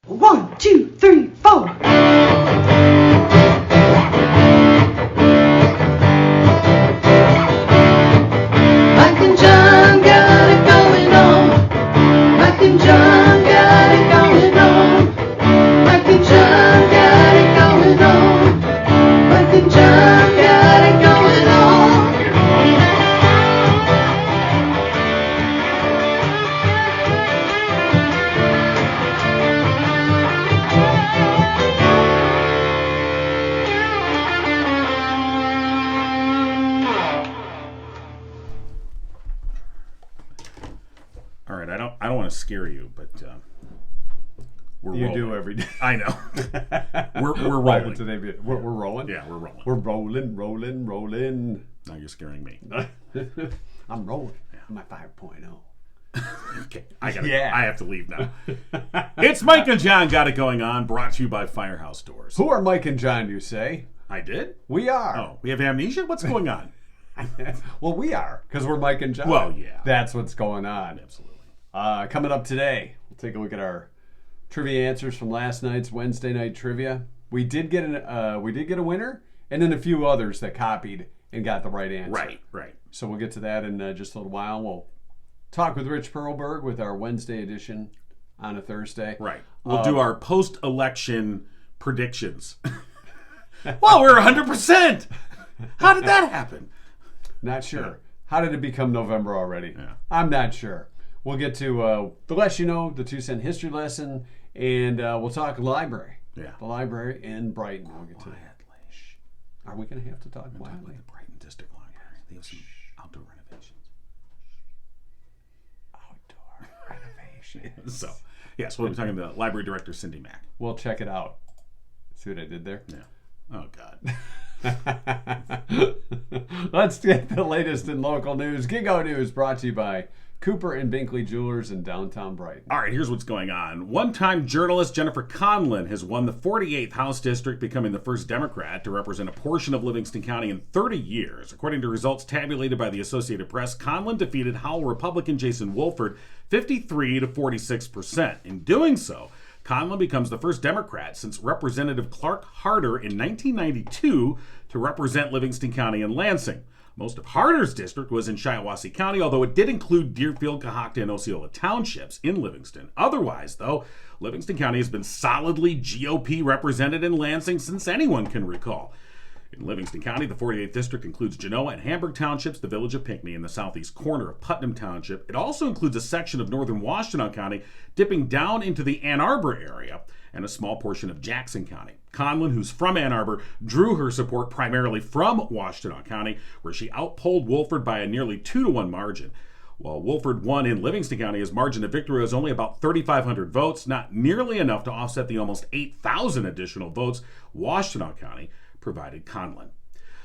1, 2, 3, 4. Mike and John got it going on. Mike and John got it going on. Mike and John got it going on. Mike and John got it going on. All right, I don't want to scare you, but we're You rolling. do every day. I know. we're Right, rolling. today we're rolling? Yeah, we're rolling. We're rolling. Now you're scaring me. I'm rolling. My 5.0. Okay, Yeah. I have to leave now. It's Mike and John Got It Going On, brought to you by Firehouse Doors. Who are Mike and John, you say? I did? We are. Oh, we have amnesia? What's going on? Well, we are, because we're Mike and John. Well, yeah. That's what's going on. Absolutely. Coming up today, we'll take a look at our trivia answers from last night's Wednesday night trivia. We did get a winner, and then a few others that copied and got the right answer. Right. So we'll get to that in just a little while. We'll talk with Rich Perlberg with our Wednesday edition on a Thursday. Right. We'll do our post-election predictions. Well, we're 100%. How did that happen? Not sure. Yeah. How did it become November already? Yeah. I'm not sure. We'll get to the less you know, the 2-cent history lesson, and we'll talk library. Yeah. The library in Brighton. We'll get to that. Are we going to have to talk quietly? Talk about the Brighton District Library. They have some outdoor renovations. Outdoor renovations. So, yes, we'll be talking to Library Director Cindy Mack. We'll check it out. See what I did there? Yeah. Oh, God. Let's get the latest in local news. Gigo News brought to you by Cooper and Binkley Jewelers in downtown Brighton. All right, here's what's going on. One-time journalist Jennifer Conlon has won the 48th House District, becoming the first Democrat to represent a portion of Livingston County in 30 years. According to results tabulated by the Associated Press, Conlon defeated Howell Republican Jason Wolford 53 to 46%. In doing so, Conlon becomes the first Democrat since Representative Clark Harder in 1992 to represent Livingston County and Lansing. Most of Harder's district was in Shiawassee County, although it did include Deerfield, Cohocton, and Osceola townships in Livingston. Otherwise, though, Livingston County has been solidly GOP represented in Lansing since anyone can recall. In Livingston County, the 48th district includes Genoa and Hamburg townships, the village of Pinckney, and the southeast corner of Putnam Township. It also includes a section of northern Washtenaw County dipping down into the Ann Arbor area, and a small portion of Jackson County. Conlon, who's from Ann Arbor, drew her support primarily from Washtenaw County, where she outpolled Wolford by a nearly 2-to-1 margin. While Wolford won in Livingston County, his margin of victory was only about 3,500 votes, not nearly enough to offset the almost 8,000 additional votes Washtenaw County provided Conlon.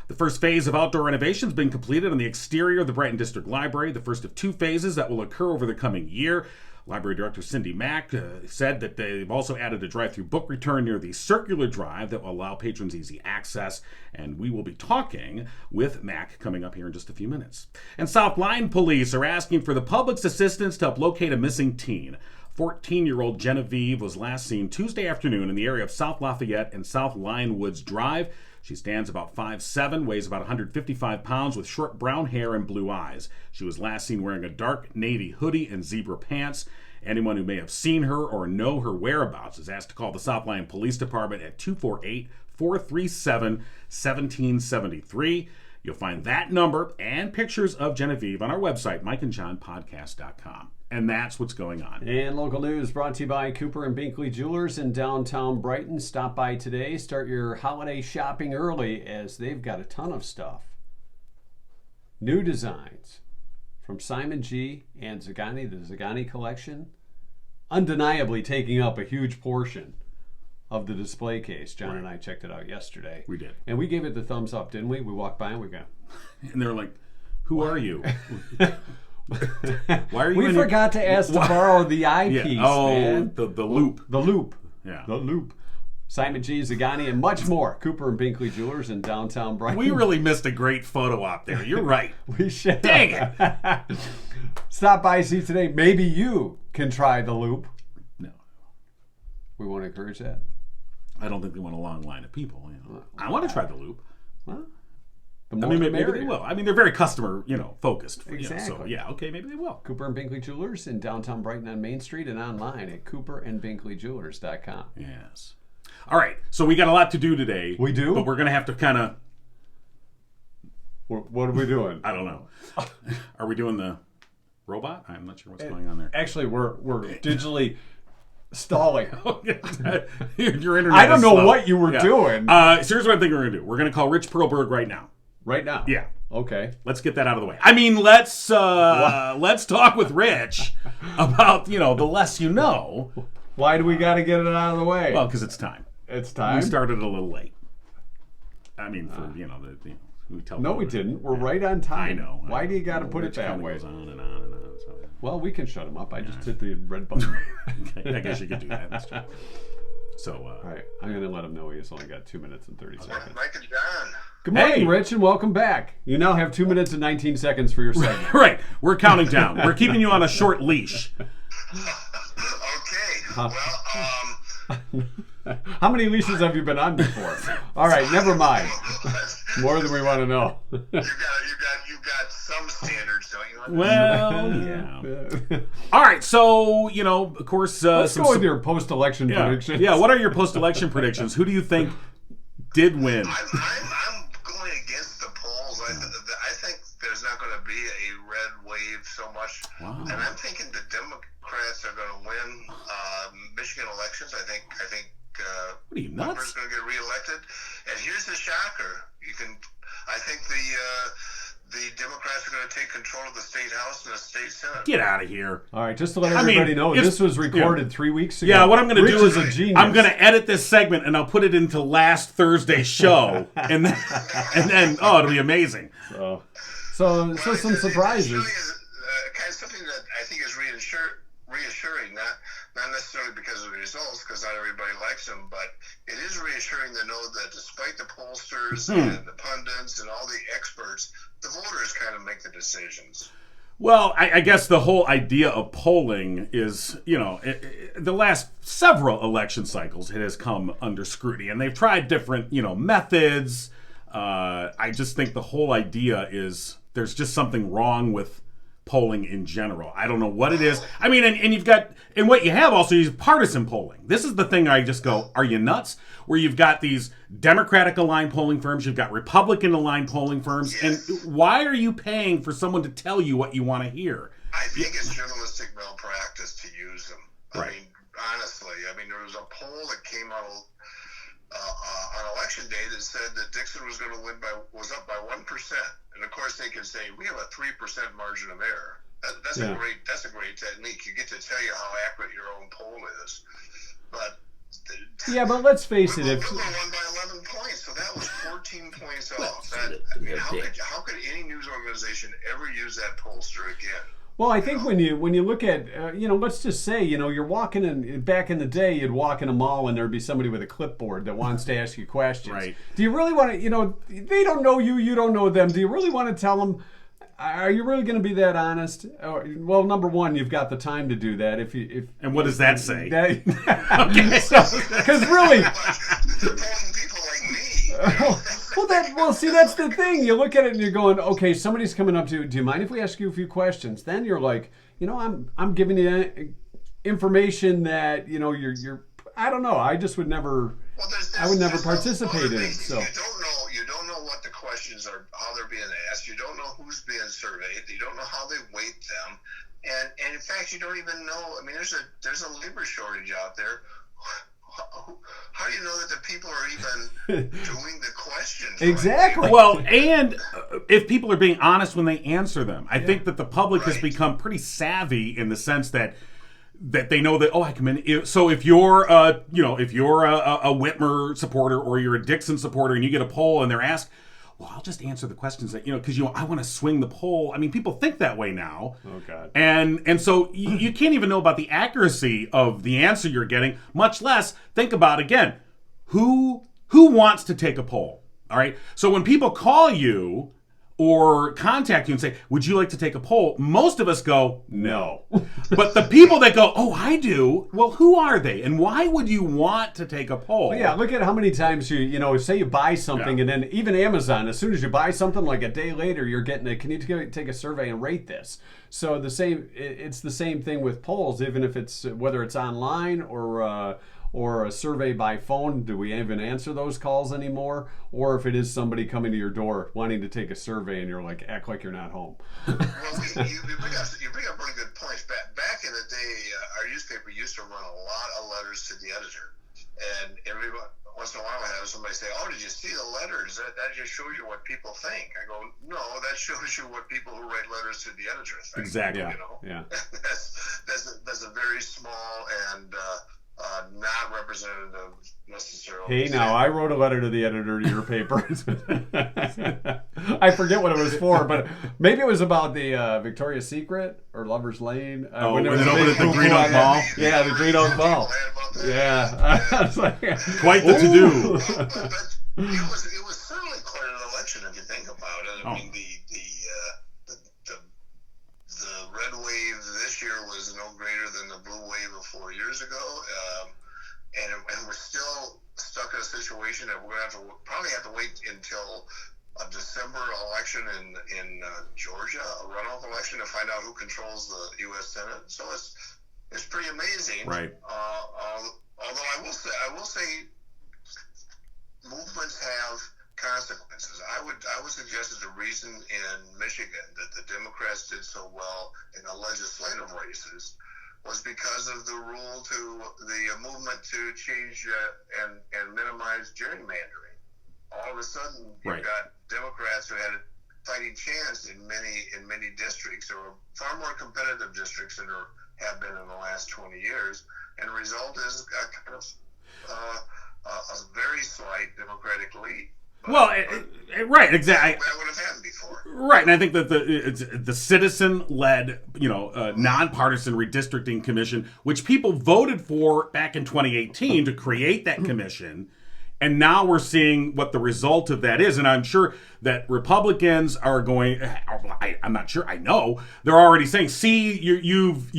The first phase of outdoor renovations has been completed on the exterior of the Brighton District Library, the first of 2 phases that will occur over the coming year. Library Director Cindy Mack said that they've also added a drive-through book return near the circular drive that will allow patrons easy access, and we will be talking with Mack coming up here in just a few minutes. And South Line police are asking for the public's assistance to help locate a missing teen. 14-year-old Genevieve was last seen Tuesday afternoon in the area of South Lafayette and South Line Woods Drive. She stands about 5'7", weighs about 155 pounds, with short brown hair and blue eyes. She was last seen wearing a dark navy hoodie and zebra pants. Anyone who may have seen her or know her whereabouts is asked to call the South Line Police Department at 248-437-1773. You'll find that number and pictures of Genevieve on our website, mikeandjohnpodcast.com. And that's what's going on. And local news brought to you by Cooper and Binkley Jewelers in downtown Brighton. Stop by today. Start your holiday shopping early as they've got a ton of stuff. New designs from Simon G. and Zagani, the Zagani collection. Undeniably taking up a huge portion of the display case. John and I checked it out yesterday. We did. And we gave it the thumbs up, didn't we? We walked by and we go. And they're like, who are you? Why are you We forgot to ask to borrow the eyepiece, man. The loop. The loop. Yeah. The loop. Simon G. Zagani and much more. Cooper and Binkley Jewelers in downtown Brighton. We really missed a great photo op there. You're right. We should. Dang it. Stop by, see today. Maybe you can try the loop. No. We want to encourage that. I don't think they want a long line of people. You know. I want to try the loop. Well, the I more mean, the maybe they merrier. will. I mean, they're very customer, focused. So Exactly. yeah, okay, maybe they will. Cooper and Binkley Jewelers in downtown Brighton on Main Street and online at cooperandbinkleyjewelers.com. Yes. All right. So we got a lot to do today. We do? But we're going to have to kind of, What are we doing? I don't know. Are we doing the robot? I'm not sure what's going on there. Actually, we're digitally stalling. Your internet I don't is know slow. what you were doing. So here's what I think we're going to do. We're going to call Rich Perlberg right now. Right now? Yeah. Okay. Let's get that out of the way. I mean, let's talk with Rich about, the less you know. Why do we got to get it out of the way? Well, because it's time. It's time. We started a little late. I mean, for, we tell No, we didn't. We're right on time. I know. Why do you got to put it Rich that kinda way? goes on and on and on. So. Well, we can shut him up. I just hit the red button. Okay, I guess you could do that. That's true. So, All right. I'm going to let him know he's only got 2 minutes and 30 seconds. Mike and John. Good morning, Hey. Rich, and welcome back. You now have 2 minutes and 19 seconds for your segment. right, we're counting down. We're keeping you on a short leash. Okay. Well, How many leashes have you been on before? All right, never mind. More than we want to know. you got some standards, don't you? Well, yeah. All right, so, of course... Let's go with your post-election predictions. Yeah, what are your post-election predictions? Who do you think did win? I'm going against the polls. I think there's not going to be a red wave so much. Wow. And I'm thinking the Democrats are going to win Michigan elections. I think What are you, Whitmer's nuts? going to get reelected. And here's the shocker. I think the Democrats are going to take control of the state house and the state senate. Get out of here. All right, just to let everybody know, it's- this was recorded 3 weeks ago. Yeah, what I'm going to Rich do is a genius. I'm going to edit this segment and I'll put it into last Thursday's show, and then it'll be amazing. So some surprises. It really is kind of something that I think is reassuring, not necessarily because of the results, because not everybody likes them, but it is reassuring to know that despite the pollsters and the pundits and all the experts, the voters kind of make the decisions. Well, I guess the whole idea of polling is, the last several election cycles, it has come under scrutiny, and they've tried different, methods. I just think the whole idea is there's just something wrong with polling in general. I don't know what it is. I mean, and you've got, and what you have also is partisan polling. This is the thing I just go, are you nuts? Where you've got these Democratic aligned polling firms, you've got Republican aligned polling firms, and why are you paying for someone to tell you what you want to hear? I think it's journalistic malpractice to use them. Right. I mean, honestly, there was a poll that came out on election day that said that Dixon was was up by 1%, and of course they can say we have a 3% margin of error. That's a great technique. You get to tell you how accurate your own poll is, but. Yeah, but let's face it. If Whitmer won by 11 points, so that was 14 points off. How could any news organization ever use that pollster again? Well, I think when you look at, let's just say, you're walking in, back in the day, you'd walk in a mall and there'd be somebody with a clipboard that wants to ask you questions. Right. Do you really want to, they don't know you, you don't know them. Do you really want to tell them, are you really going to be that honest? Well, number one, you've got the time to do that. And what does that say? Because really... They're polling people like me. See, that's the thing. You look at it and you're going, okay, somebody's coming up to you. Do you mind if we ask you a few questions? Then you're like, I'm giving you information that, you're I don't know. I just would never, I would never participate in it. So. You don't know what the questions are, how they're being asked. You don't know who's being surveyed. You don't know how they weight them. And in fact, you don't even know, there's a labor shortage out there. How do you know that the people are even doing the questions? Exactly. Right? Well, and if people are being honest when they answer them, I think that the public has become pretty savvy in the sense that they know that, I come in. So if you're a Whitmer supporter or you're a Dixon supporter and you get a poll and they're asked, well, I'll just answer the questions that, because I want to swing the poll. I mean, people think that way now. Oh, God. And so you can't even know about the accuracy of the answer you're getting, much less think about, again, who wants to take a poll, all right? So when people call you, or contact you and say, would you like to take a poll? Most of us go, no. But the people that go, oh, I do, well, who are they? And why would you want to take a poll? Well, yeah, look at how many times you say you buy something, and then even Amazon, as soon as you buy something, like a day later, you're getting a, can you take a survey and rate this? So it's the same thing with polls, even if it's, whether it's online or a survey by phone. Do we even answer those calls anymore? Or if it is somebody coming to your door wanting to take a survey and you're like, act like you're not home. Well, you bring up really good points. Back in the day, our newspaper used to run a lot of letters to the editor. And once in a while I have somebody say, oh, did you see the letters? That just shows you what people think. I go, no, that shows you what people who write letters to the editor think. Exactly. Yeah. That's a very small and not representative necessarily. Hey, now I wrote a letter to the editor to your paper. I forget what it was for, but maybe it was about the Victoria's Secret or Lover's Lane. When it opened at the Green Oak Mall? Yeah, the Green Oak Mall. Yeah. Quite the to-do. But it was certainly quite an election if you think about it. I mean, the red wave this year was no greater than the blue wave of 4 years ago, and we're still stuck in a situation that we're going to probably have to wait until a December election in Georgia, a runoff election, to find out who controls the U.S. Senate. So it's pretty amazing. Right. Although I will say, movements have consequences. I would suggest that the reason in Michigan that the Democrats did so well in the legislative races was because of the movement to change and minimize gerrymandering. All of a sudden, you've got Democrats who had a fighting chance in many districts. There were far more competitive districts than there have been in the last 20 years, and the result is a kind of a very slight Democratic lead. Well, right, exactly. That would have happened before. Right, and I think that the citizen-led, nonpartisan redistricting commission, which people voted for back in 2018 to create that commission, and now we're seeing what the result of that is. And I'm sure that Republicans are going. I'm not sure. I know they're already saying, "See, you've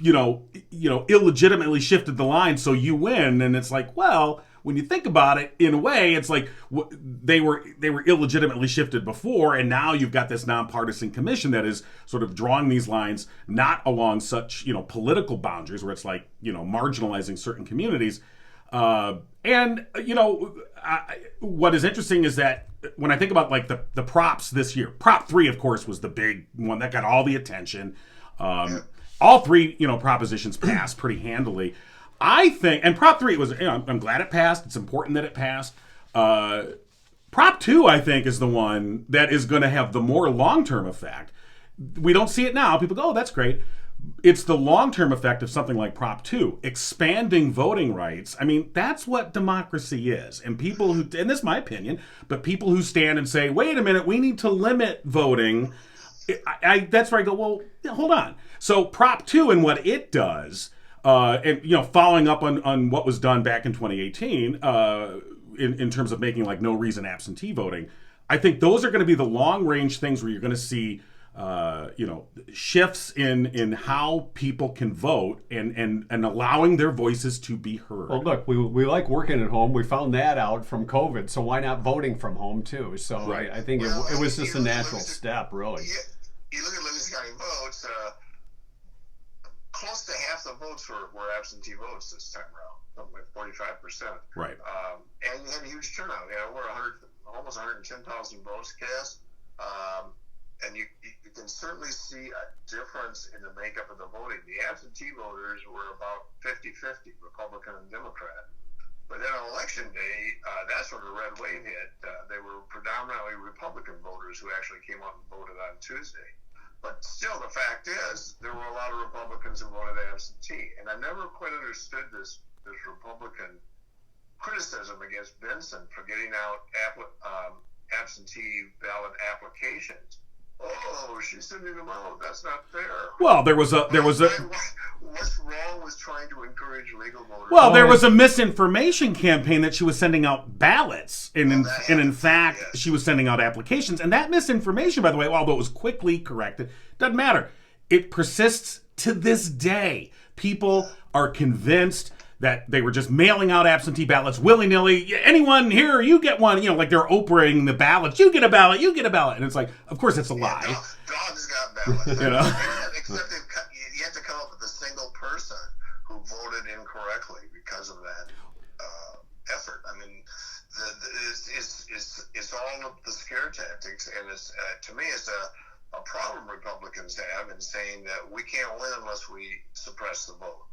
illegitimately shifted the line, so you win." And it's like, well, when you think about it, in a way, it's like they were illegitimately shifted before, and now you've got this nonpartisan commission that is sort of drawing these lines not along such political boundaries where it's like marginalizing certain communities. What is interesting is that when I think about like the props this year, Prop 3, of course, was the big one that got all the attention. All three propositions passed pretty handily. I think, and Prop 3 was, I'm glad it passed. It's important that it passed. Prop 2, I think, is the one that is going to have the more long-term effect. We don't see it now. People go, oh, that's great. It's the long-term effect of something like Prop 2, expanding voting rights. I mean, that's what democracy is. And people who, and this is my opinion, but people who stand and say, wait a minute, we need to limit voting, that's where I go, well, hold on. So Prop 2 and what it does, and following up on what was done back in 2018 in terms of making like no reason absentee voting, I think those are going to be the long range things where you're going to see shifts in how people can vote and allowing their voices to be heard. Well, look, we like working at home. We found that out from COVID, so why not voting from home too? So right. I think it was just a natural step, really. You look at Livingston County votes. Close to half the votes were absentee votes this time around, something like 45%. Right. And you had a huge turnout. You had almost 110,000 votes cast. And you can certainly see a difference in the makeup of the voting. The absentee voters were about 50-50, Republican and Democrat. But then on election day, that's when the red wave hit. They were predominantly Republican voters who actually came out and voted on Tuesday. But still, the fact is, there were a lot of Republicans who voted absentee. And I never quite understood this Republican criticism against Benson for getting out absentee ballot applications. oh, she's sending them out. That's not fair. Well, there was a What's wrong with trying to encourage legal voters? Well, there was a misinformation campaign that she was sending out ballots, and in fact, yes. she was sending out applications. And that misinformation, by the way, although it was quickly corrected, doesn't matter. It persists to this day. People are convinced that they were just mailing out absentee ballots willy-nilly. Anyone here, you get one. You know, like they're Oprahing the ballots. You get a ballot. You get a ballot. And it's like, of course, it's a lie. Dogs got ballots. You know? Except you have to come up with a single person who voted incorrectly because of that effort. I mean, it's all of the scare tactics, and it's to me, it's a problem Republicans have in saying that we can't win unless we suppress the vote.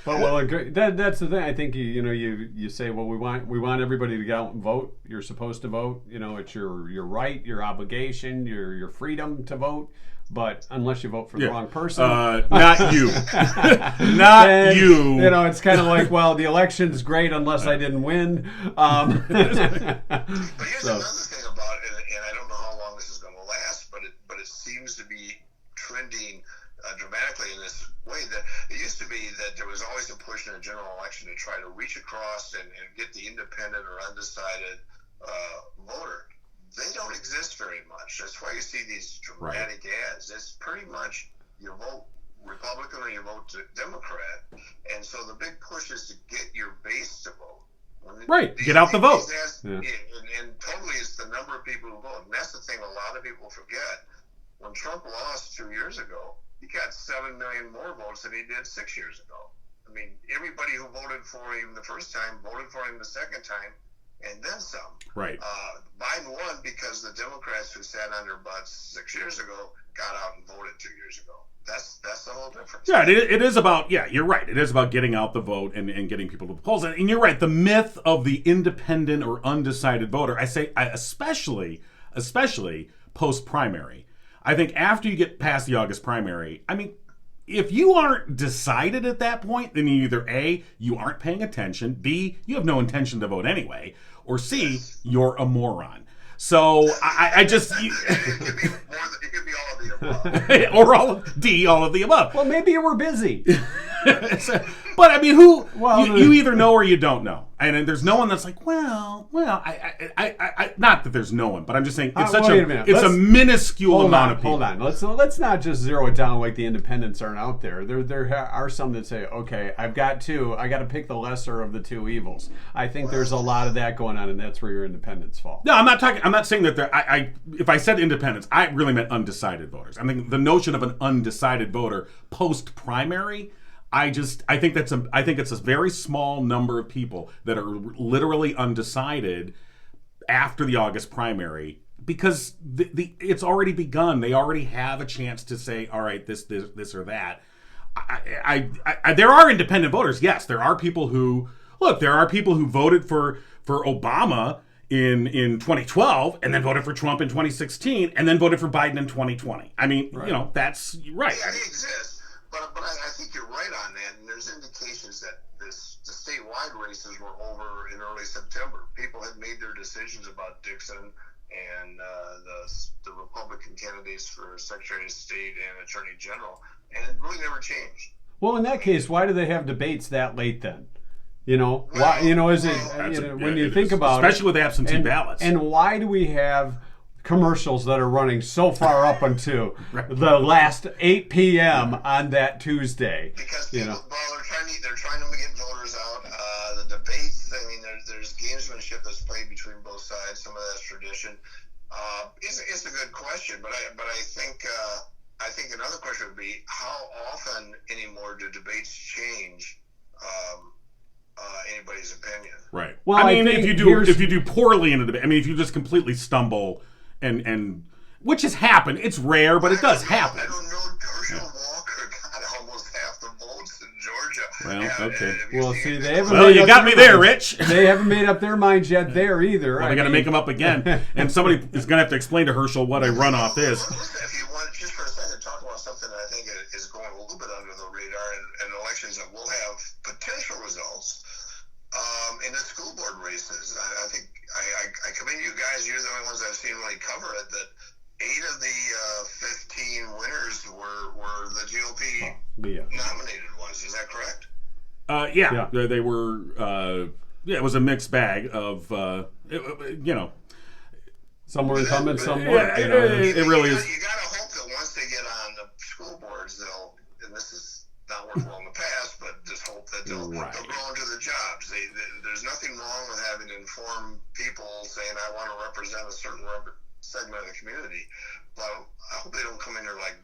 Well, that's the thing. I think you say, well, we want everybody to go out and vote. You're supposed to vote. You know, it's your right, your obligation, your freedom to vote. But unless you vote for the wrong person, not you, not you. You know, it's kind of like, well, the election's great unless I didn't win. But here's another thing about it, and I don't know how long this is going to last, but it seems to be trending dramatically in this way. That it used to be that there was always a push in a general election to try to reach across and get the independent or undecided voter. They don't exist very much. That's why you see these dramatic ads. It's pretty much you vote Republican or you vote Democrat. And so the big push is to get your base to vote. Right. Get out the vote. Ads, and totally it's the number of people who vote. And that's the thing a lot of people forget. When Trump lost 2 years ago, he got 7 million more votes than he did 6 years ago. I mean, everybody who voted for him the first time voted for him the second time. And then some. Right. Biden won because the Democrats who sat on their butts 6 years ago got out and voted 2 years ago. That's the whole difference. Yeah, it is about, you're right. It is about getting out the vote and getting people to the polls. And you're right, the myth of the independent or undecided voter, especially post-primary. I think after you get past the August primary, I mean, if you aren't decided at that point, then either A, you aren't paying attention, B, you have no intention to vote anyway, or C, you're a moron. So I just... It could be all of the above. Or all of the above. Well, maybe you were busy. But I mean, you either know or you don't know, and there's no one that's like, well, I not that there's no one, but I'm just saying it's a minuscule amount of people. Hold on, let's not just zero it down like the independents aren't out there. There are some that say, okay, I've got two, I got to pick the lesser of the two evils. I think there's a lot of that going on, and that's where your independents fall. No, I'm not saying that if I said independents, I really meant undecided voters. I mean, the notion of an undecided voter post primary. I think it's a very small number of people that are literally undecided after the August primary because it's already begun. They already have a chance to say, all right, this or that. There are independent voters. Yes, there are people who voted for Obama in 2012 and then voted for Trump in 2016 and then voted for Biden in 2020. I mean, right. That's right. Yeah, they exist. But I think you're right on that, and there's indications that the statewide races were over in early September. People had made their decisions about Dixon and the Republican candidates for Secretary of State and Attorney General, and it really never changed. Well, in that case, why do they have debates that late then? You know, why? You know, is it when you think about especially with absentee ballots? And why do we have commercials that are running so far up until the last 8 p.m. on that Tuesday? Because people, they're trying to get voters out. The debates, I mean, there's gamesmanship that's played between both sides. Some of that's tradition. It's a good question, but I think another question would be how often anymore do debates change anybody's opinion? Right. Well, I mean, if you do poorly in a debate, I mean, if you just completely stumble. And which has happened. It's rare, but it does happen. I don't know. Herschel Walker got almost half the votes in Georgia. Well, okay. Well, see, they haven't. Well, you got me there, Rich. They haven't made up their minds yet there either. Well, they got to make them up again, and somebody is going to have to explain to Herschel what a runoff is. If you want just for a second talk about something that I think is going a little bit under the radar, and elections that will have potential results. In the school board races, I think I commend you guys. You're the only ones I've seen really cover it. That 8 of the Yeah. They were. Yeah, it was a mixed bag of. Some were incumbent, some Yeah, weren't. it really is. You got to hope that once they get on the school boards, they'll, and this is not worked well in the past, but just hope that they'll grow into the jobs. There's nothing wrong with having informed people saying, I want to represent a certain segment of the community, but I hope they don't come in there like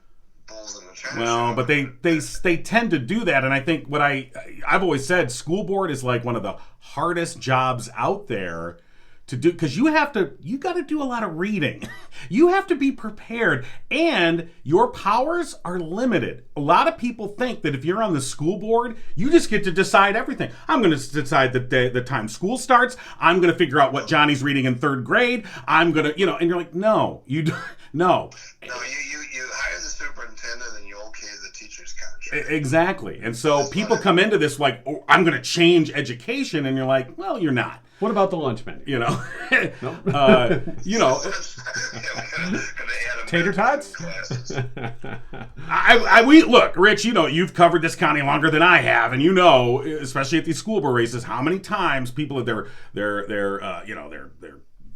bulls in the china. Well, but they tend to do that, and I think what I've always said, school board is like one of the hardest jobs out there to do, because you got to do a lot of reading. You have to be prepared, and your powers are limited. A lot of people think that if you're on the school board, you just get to decide everything. I'm going to decide the time school starts. I'm going to figure out what Johnny's reading in third grade. I'm going to, and you're like, no, you don't, no. No, you hire the superintendent and you okay the teacher's contract. Exactly. And so people come into this like, oh, I'm going to change education, and you're like, well, you're not. What about the lunch menu? Tater tots? We look, Rich. You've covered this county longer than I have, and especially at these school board races, how many times people they're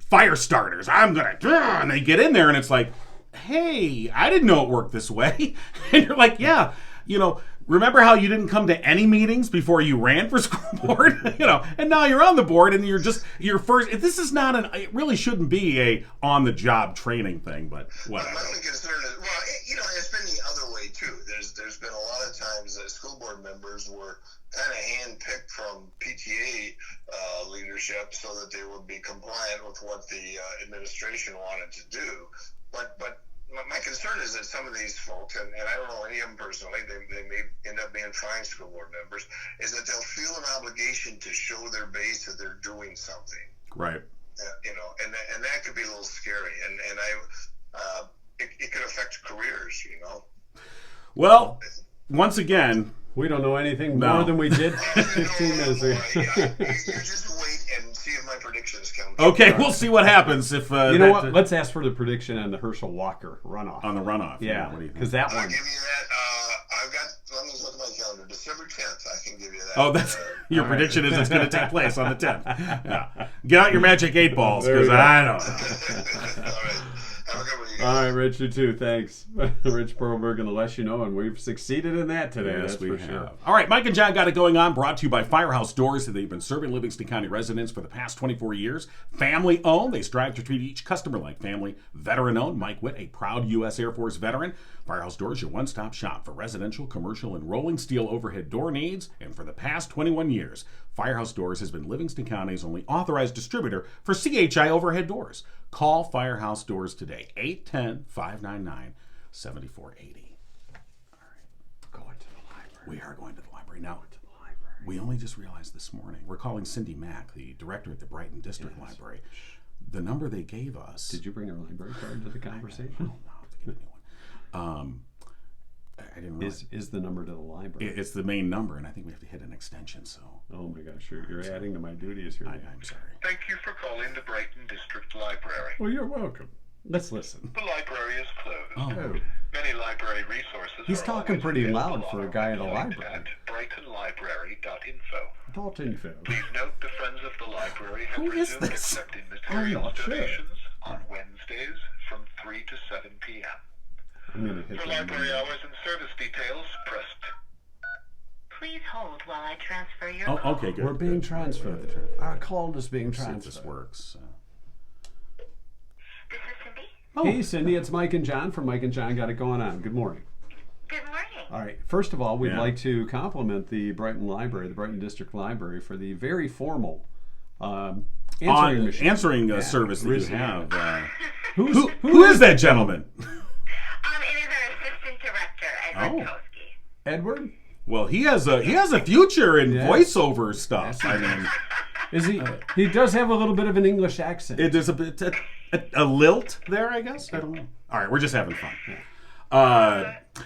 fire starters. I'm gonna, and they get in there, and it's like, hey, I didn't know it worked this way, and you're like, yeah, remember how you didn't come to any meetings before you ran for school board? And now you're on the board and you're first. This is not it really shouldn't be a on-the-job training thing, but whatever. My only concern is, it's been the other way too. There's been a lot of times that school board members were kind of handpicked from PTA leadership so that they would be compliant with what the administration wanted to do. But my concern is that some of these folks, and I don't know any of them personally, they may end up being fine school board members, is that they'll feel an obligation to show their base that they're doing something. Right. And that could be a little scary, and it could affect careers. Well, once again, we don't know anything more than we did 15 minutes ago. You just wait and see if my predictions come true. Okay, we'll see what happens if. What? Let's ask for the prediction on the Herschel Walker runoff. On the runoff. Yeah, because that one. I'll give you that. I've got. Let me look at my calendar. December 10th. I can give you that. Oh, that's your prediction is it's going to take place on the 10th. Yeah. Get out your magic 8 balls, because I don't know. All right. Have a good one, you guys. All right, Rich, you too. Thanks. Rich Perlberg going to let you know, and we've succeeded in that today. Yes, that's we for have. sure. All right, Mike and John got it going on, brought to you by Firehouse Doors. They've been serving Livingston County residents for the past 24 years. Family owned. They strive to treat each customer like family. Veteran owned. Mike Witt, a proud U.S. Air Force veteran. Firehouse Doors, your one-stop shop for residential, commercial, and rolling steel overhead door needs. And for the past 21 years, Firehouse Doors has been Livingston County's only authorized distributor for CHI overhead doors. Call Firehouse Doors today, 810-599-7480. All right. Going to the library. We are going to the library. Now, we only just realized this morning, we're calling Cindy Mack, the director at the Brighton District Library. The number they gave us... Did you bring a library card to the conversation? No, I have to get a new one. I didn't realize. Is the number to the library? It's the main number, and I think we have to hit an extension, so... Oh my gosh, you're adding to my duties here. I'm sorry. Thank you for calling the Brighton District Library. Well, you're welcome. Let's listen. The library is closed. Oh. Many library resources He's are talking always pretty available loud for on a our guy in a website library. At brightonlibrary.info. Adult info. Please note the Friends of the Library have Who is resumed this? accepting I'm materials not sure. donations on Wednesdays from 3 to 7 p.m. I'm going to hit For that library number. hours and service details, press Please hold while I transfer your Oh, call. okay, good. We're being good. transferred. Our call is being See if transferred. this works. This is Cindy. Oh. Hey, Cindy, it's Mike and John from Mike and John Got It Going On. Good morning. Good morning. All right. First of all, we'd Yeah. like to compliment the Brighton Library, the Brighton District Library, for the very formal answering machine. Answering service that you Rizzy. have. Who Who is that gentleman? It is our assistant director, Edward Koski. Edward? Well, he has a future in Yes. voiceover stuff. I mean, Is he? He does have a little bit of an English accent. there's a bit a lilt there, I guess. I don't know. All right, we're just having fun.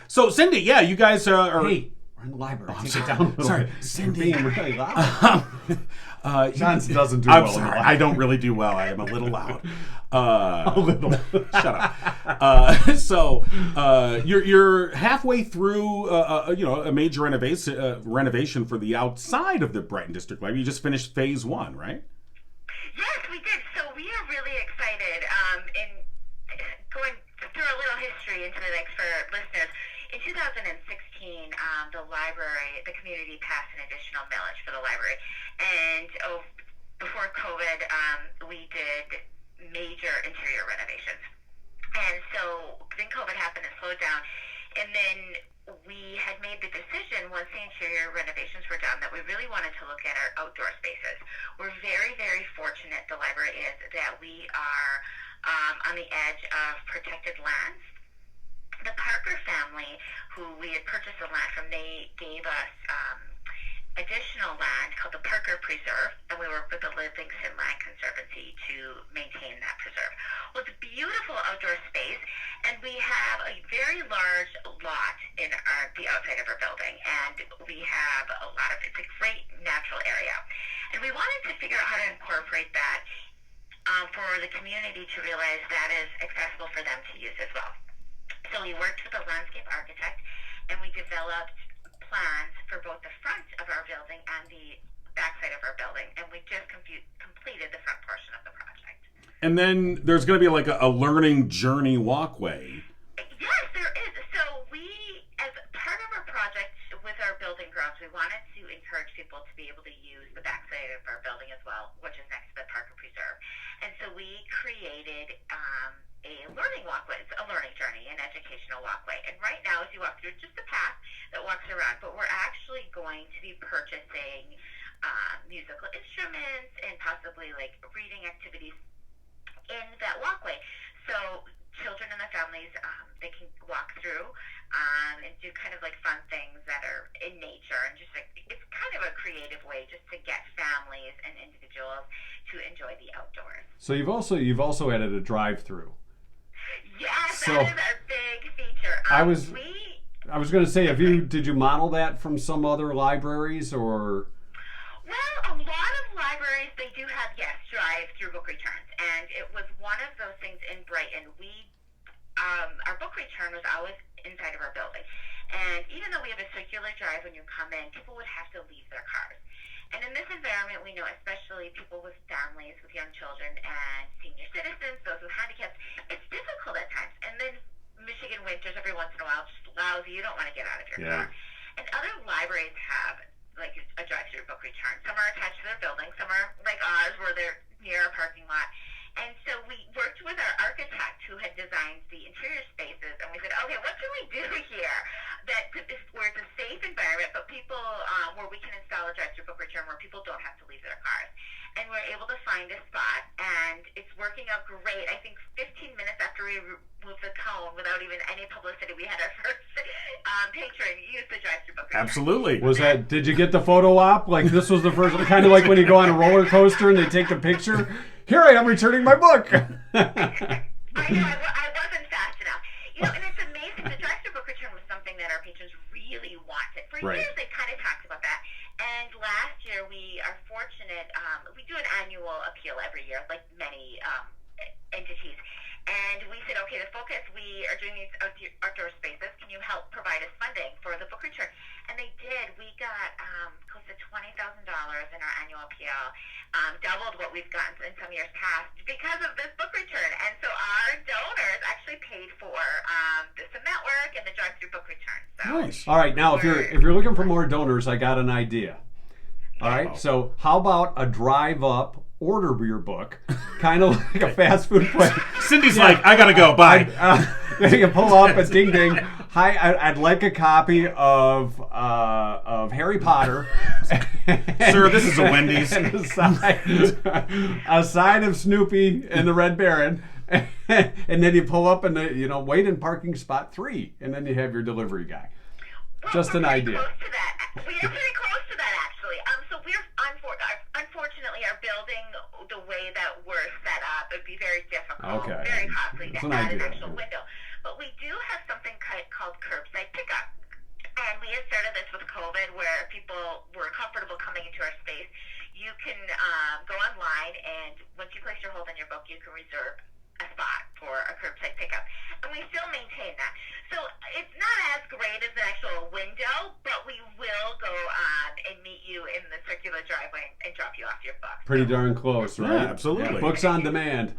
So Cindy, yeah, you guys are. Hey, We're in the library. Take it down a little Sorry, bit. Cindy. You're being really loud. John doesn't do I'm well in the sorry. library. I don't really do well. I am a little loud. A little. Shut up. You're halfway through, a major renovation for the outside of the Brighton District Library. You just finished phase 1, right? Yes, we did. So we are really excited. In going through a little history into the mix for listeners, in 2016, the community passed an additional millage for the library. And before COVID, we did major interior renovations. And so then COVID happened and slowed down. And then we had made the decision, once the interior renovations were done, that we really wanted to look at our outdoor spaces. We're very, very fortunate, the library is, that we are on the edge of protected lands. The Parker family, who we had purchased the land from, they gave us additional land called the Parker Preserve, and we work with the Livingston Land Conservancy to maintain that preserve. Well, it's a beautiful outdoor space, and we have a very large lot in the outside of our building, and we have it's a great natural area. And we wanted to figure out how to incorporate that for the community to realize that is accessible for them to use as well. So we worked with a landscape architect, and we developed plans for both the front of our building and the backside of our building, and we just completed the front portion of the project. And then there's going to be like a learning journey walkway. Yes, there is. So we, as part of our project with our building grounds, we wanted to encourage people to be able to use the backside of our building as well, which is next to the Parker Preserve. And so we created a learning walkway. It's a learning journey, an educational walkway. And right now, as you walk through, it's just a path that walks around. But we're actually going to be purchasing musical instruments and possibly like reading activities in that walkway. So children and their families, they can walk through and do kind of like fun things that are in nature, and just like it's kind of a creative way just to get families and individuals to enjoy the outdoors. So you've also added a drive-through. Yes, So, that is our big feature. I was going to say, did you model that from some other libraries or? Well, a lot of libraries, they do have, yes, drive-through book returns. And it was one of those things in Brighton. Our book return was always inside of our building. And even though we have a circular drive when you come in, people would have to leave their cars. And in this environment, we know, especially people with families, with young children, and senior citizens, those with handicaps, it's difficult at times. And then Michigan winters every once in a while, just lousy. You don't want to get out of your car. And other libraries have like a drive-through book return. Some are attached to their building. Some are like ours, where they're near a parking lot. And so we worked with our architect who had designed the interior spaces, and we said, okay, what can we do here where it's a safe environment, but people, where we can install a drive-through book return where people don't have to leave their cars. And we're able to find a spot, and it's working out great. I think 15 minutes after we removed the cone, without even any publicity, we had our first patron use the drive-through book return. Absolutely. Did you get the photo op? Like this was the first, kind of like when you go on a roller coaster and they take the picture. Here I am returning my book. I know, I wasn't fast enough. And it's amazing. The drive-through book return was something that our patrons really wanted. For years, they kind of talked about that. And last year, we are fortunate. We do an annual appeal every year, like many entities. And we said, okay, the focus, we are doing these outdoor spaces. Can you help provide us funding for the book return? And they did. We got close to $20,000 in our annual appeal, doubled what we've gotten in some years past because of this book return. And so our donors actually paid for the cement work and the drive-through book return. So Nice. All right, now if you're looking for more donors, I got an idea. All right, so how about a drive-up, order your book, kind of like a fast food place. Cindy's like, I gotta go. Bye. You can pull up a ding ding. Hi, I'd like a copy of Harry Potter. Sir, this is a Wendy's. And a side of Snoopy and the Red Baron. And then you pull up and wait in parking spot 3, and then you have your delivery guy. Just an idea. Close to that. We are pretty close to that, actually. So we're unfortunately our building, the way that we're set up, it'd be very difficult, very costly to add an actual window. But we do have something called curbside pickup, and we have started this with online, and once you place your hold on your book, you can reserve a spot for a curbside pickup. And we still maintain that. So it's not as great as an actual window, but we will go on and meet you in the circular driveway and drop you off your book. Pretty darn close, right? Yeah, absolutely. Books on demand.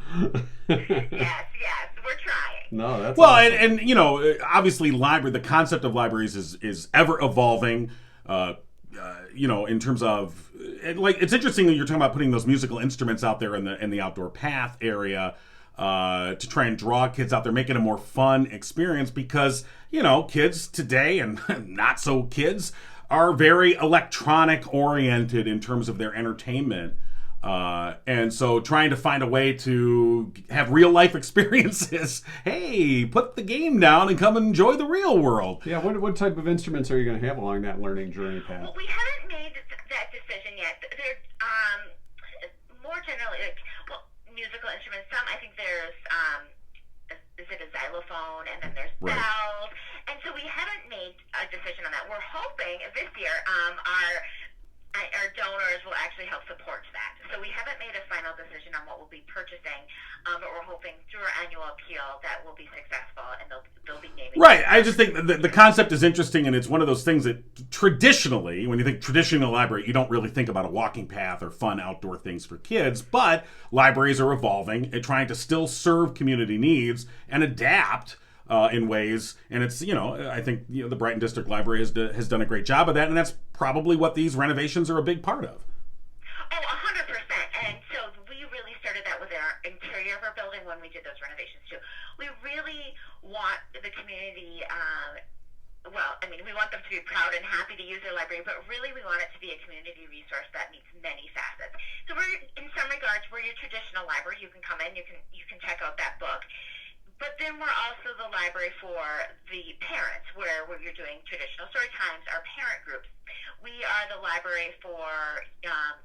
Yes, we're trying. No, that's Well, awesome. and you know, obviously, the concept of libraries is ever evolving. You know, in terms of like, it's interesting that you're talking about putting those musical instruments out there in the outdoor path area to try and draw kids out there, make it a more fun experience, because you know, kids today and not so kids are very electronic oriented in terms of their entertainment. And so trying to find a way to have real life experiences. Hey, put the game down and come and enjoy the real world. Yeah, what type of instruments are you going to have along that learning journey path? Well, we haven't made that decision yet. They're more generally, musical instruments. Some, I think there's, is it a xylophone, and then there's Right. bells. And so we haven't made a decision on that. We're hoping this year our donors will actually help support that. So we haven't made a final decision on what we'll be purchasing, but we're hoping through our annual appeal that we'll be successful, and they'll be naming. Right. I just think the concept is interesting, and it's one of those things that traditionally, when you think traditional library, you don't really think about a walking path or fun outdoor things for kids. But libraries are evolving and trying to still serve community needs and adapt in ways, and it's, you know, I think, you know, the Brighton District Library has done a great job of that, and that's probably what these renovations are a big part of. Oh, 100%. And so we really started that with our interior of our building when we did those renovations too. We really want the community, we want them to be proud and happy to use their library, but really we want it to be a community resource that meets many facets. So in some regards, we're your traditional library. You can come in, you can check out that book. But then we're also the library for the parents, where you're doing traditional story times, our parent groups. We are the library for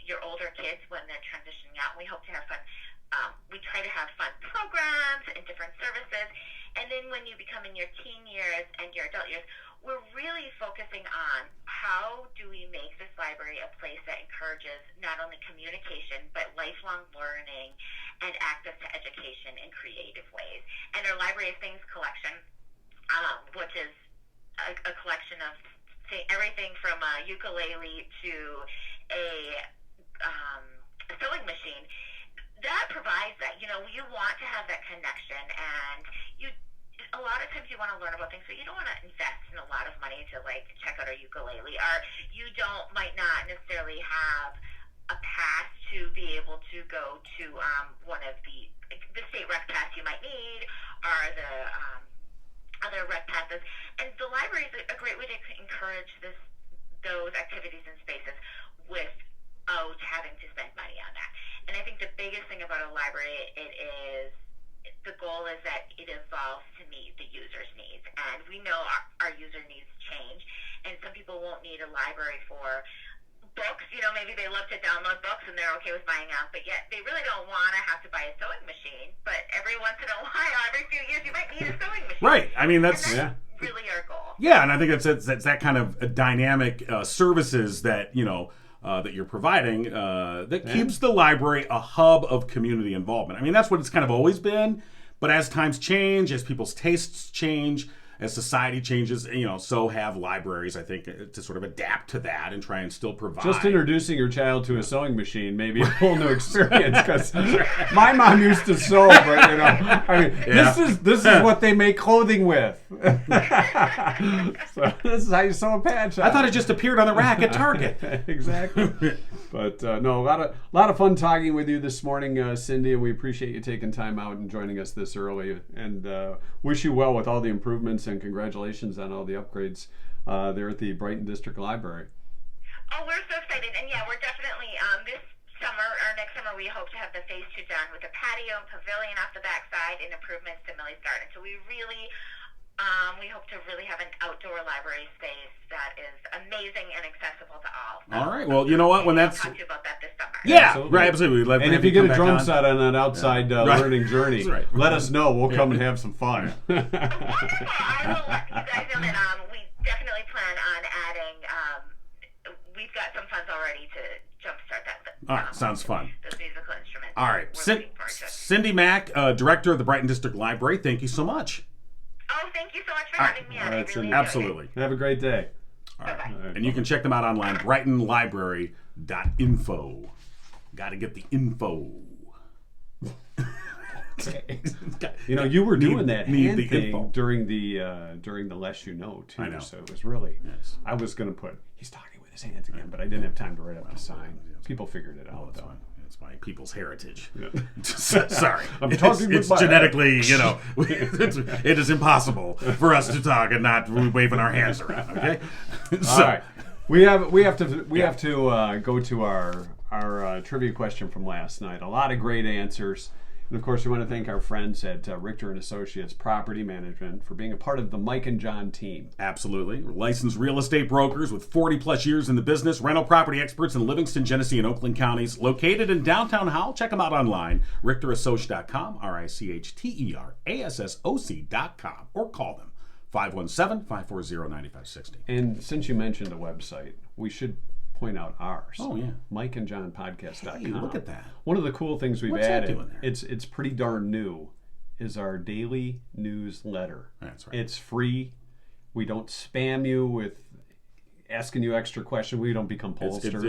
your older kids when they're transitioning out. We hope to have fun. We try to have fun programs and different services. And then when you become in your teen years and your adult years, we're really focusing on how do we make this library a place that encourages not only communication, but lifelong learning and access to education in creative ways. And our Library of Things collection, which is a collection of everything from a ukulele to a sewing machine, that provides that. You know, you want to have that connection, and a lot of times you want to learn about things, but you don't want to invest in a lot of money to like check out our ukulele, or you might not necessarily have a pass to be able to go to one of the state rec pass you might need, or the other rec passes. And the library is a great way to encourage those activities and spaces without having to spend money on that. And I think the biggest thing about a library, the goal is that it evolves to meet the user's needs. And we know our user needs change, and some people won't need a library for books. You know, maybe they love to download books and they're okay with buying them, but yet they really don't want to have to buy a sewing machine. But every once in a while, every few years, you might need a sewing machine. Right. I mean, that's really our goal. Yeah, and I think that's that kind of dynamic services that, you know, that you're providing that keeps the library a hub of community involvement. I mean, that's what it's kind of always been. But as times change, as people's tastes change, as society changes, you know, so have libraries, I think, to sort of adapt to that and try and still provide. Just introducing your child to a sewing machine may be a whole new experience, because my mom used to sew, but you know, I mean, this is what they make clothing with. So this is how you sew a patch on. I thought it just appeared on the rack at Target. Exactly. But no, a lot of fun talking with you this morning, Cindy, and we appreciate you taking time out and joining us this early, and wish you well with all the improvements, and congratulations on all the upgrades there at the Brighton District Library. Oh, we're so excited. And yeah, we're definitely, this summer, or next summer, we hope to have the phase 2 done with a patio and pavilion off the backside and improvements to Millie's Garden. So we really, we hope to really have an outdoor library space that is amazing and accessible to all. So All right. Well, you know what? When that's I'll talk to you about that this summer. yeah, Absolutely. right, absolutely. We'd love to And have if you get come a back drum on. set on that outside Right. learning journey, That's right. let us know. We'll come and have some fun. Wonderful. I will let you guys know that we definitely plan on adding, we've got some funds already to jumpstart that. All right, sounds fun. Those musical instruments. All right. we're looking forward to it. Cindy Mack, Director of the Brighton District Library, thank you so much. Oh, thank you so much for having me on. I That's really enjoyed Absolutely. Have a great day. All right. Bye-bye. And you can check them out online, brightonlibrary.info. Got to get the info. You know, you were doing that need hand the thing info. during the Less You Know too. I know. So it was really. Yes. I was going to put. He's talking with his hands again, but I didn't have time to write up the sign. People figured it out That's though. fine. It's my people's heritage. Yeah. Sorry. I'm talking with it's my genetically, it is impossible for us to talk and not waving our hands around, okay? All right. We have to go to our trivia question from last night. A lot of great answers. And of course, we want to thank our friends at Richter and Associates Property Management for being a part of the Mike and John team. Absolutely. We're licensed real estate brokers with 40 plus years in the business, rental property experts in Livingston, Genesee, and Oakland counties, located in downtown Howell. Check them out online, richterassociates.com, RICHTERASSOC.com, or call them, 517-540-9560. And since you mentioned the website, we should point out ours. Oh, yeah. MikeandJohnPodcast.com. Hey, look at that. One of the cool things we've What's that added, doing there? it's pretty darn new, is our daily newsletter. That's right. It's free. We don't spam you with asking you extra questions. We don't become pollsters.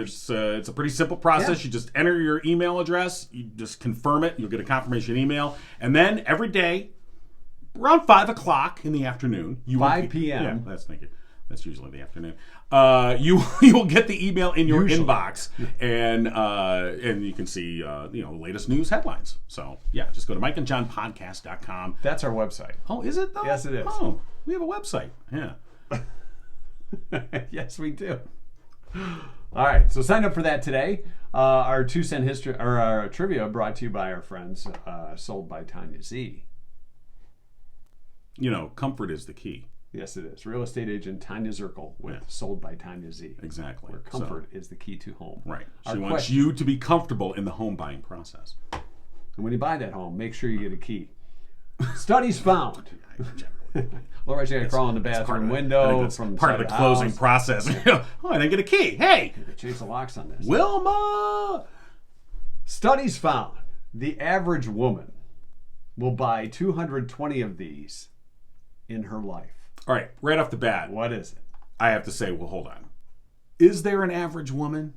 It's a pretty simple process. Yeah. You just enter your email address, you just confirm it, you'll get a confirmation email, and then every day, around 5 o'clock in the afternoon, 5 p.m. Yeah, thank you. That's usually the afternoon. You will get the email in your inbox, and you can see the latest news headlines. So yeah, just go to mikeandjohnpodcast.com. That's our website. Oh, is it though? Yes, it is. Oh, we have a website. Yeah. Yes, we do. All right, so sign up for that today. Our 2-cent history or our trivia brought to you by our friends Sold by Tanya Z. Comfort is the key. Yes, it is. Real estate agent Tanya Zirkle with Yeah. Sold by Tanya Z. Exactly. Where comfort is the key to home. Right. Our She wants question- you to be comfortable in the home buying process. And when you buy that home, make sure you get a key. Studies found. Otherwise, you got to crawl in the bathroom window from part of the inside closing house. process. Oh, I didn't get a key. Hey, Change the locks on this. Wilma. Studies found the average woman will buy 220 of these in her life. All right, right off the bat, What is it? I have to say, well, hold on. Is there an average woman?